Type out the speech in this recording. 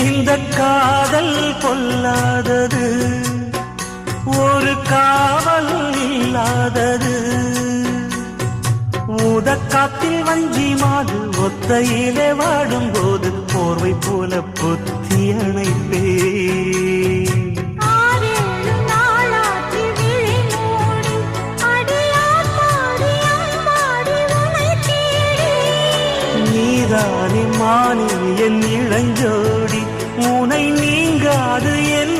இந்த காதல் பொல்லாதது, ஒரு காவல் இல்லாதது. ஊதக்காத்தில் வஞ்சி மாது ஒத்தையிலே வாடும் போது போர்வை போல பொத்தி அணைப்பே. நீதானே மானி என் இளஞ்சோடி, உனை நீங்காது என்